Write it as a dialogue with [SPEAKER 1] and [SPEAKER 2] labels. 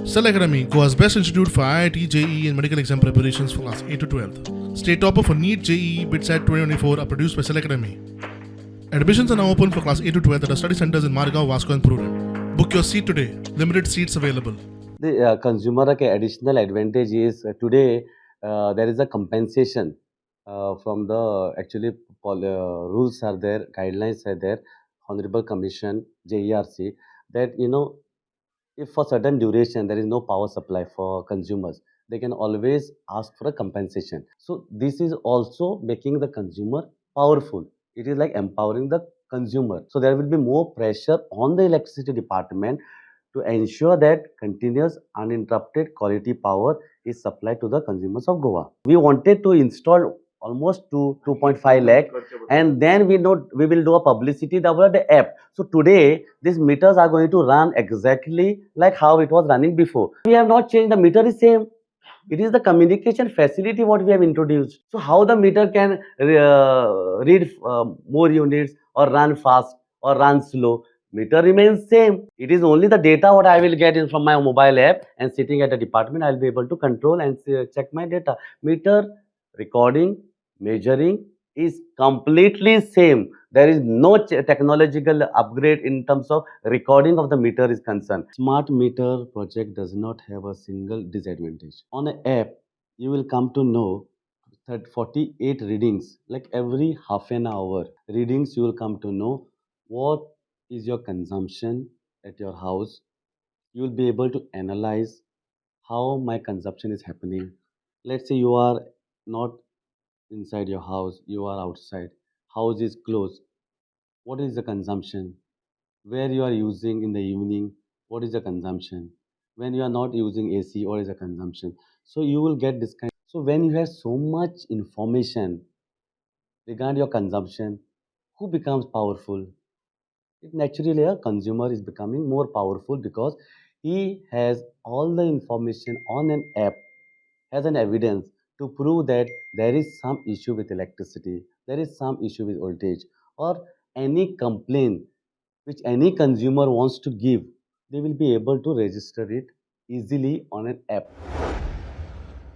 [SPEAKER 1] Cell Academy, Goa's best institute for IIT, JEE and medical exam preparations for class 8 to 12th. State topper for NEET, JEE, BITSAT 2024 are produced by Cell Academy. Admissions are now open for class 8 to 12th at our study centers in Margao, Vasco and Prudent. Book your seat today. Limited seats available.
[SPEAKER 2] The consumer के additional advantage is today there is a compensation from the actually rules are there, guidelines are there, Honorable Commission, JERC, that if for certain duration there is no power supply for consumers, they can always ask for a compensation. So this is also making the consumer powerful. It is like empowering the consumer. So there will be more pressure on the electricity department to ensure that continuous uninterrupted quality power is supplied to the consumers of Goa. We wanted to install almost 2.5 lakh, and then we will do a publicity about the app. So today these meters are going to run exactly like how it was running before. We have not changed, the meter is same. It is the communication facility what we have introduced. So how the meter can read more units or run fast or run slow, meter remains same. It is only the data what I will get in from my mobile app, and sitting at the department I will be able to control and check my data. Meter recording, measuring is completely same. There is no technological upgrade in terms of recording of the meter is concerned. Smart meter project does not have a single disadvantage. On an app, you will come to know that 48 readings, like every half an hour readings, you will come to know what is your consumption at your house. You will be able to analyze how my consumption is happening. Let's say you are not inside your house, you are outside, house is closed, what is the consumption, where you are using in the evening, what is the consumption, when you are not using AC, what is the consumption. So you will get this kind. So when you have so much information regarding your consumption, who becomes powerful? It naturally, a consumer is becoming more powerful because he has all the information on an app, has an evidence to prove that there is some issue with electricity, there is some issue with voltage, or any complaint which any consumer wants to give, they will be able to register it easily on an app.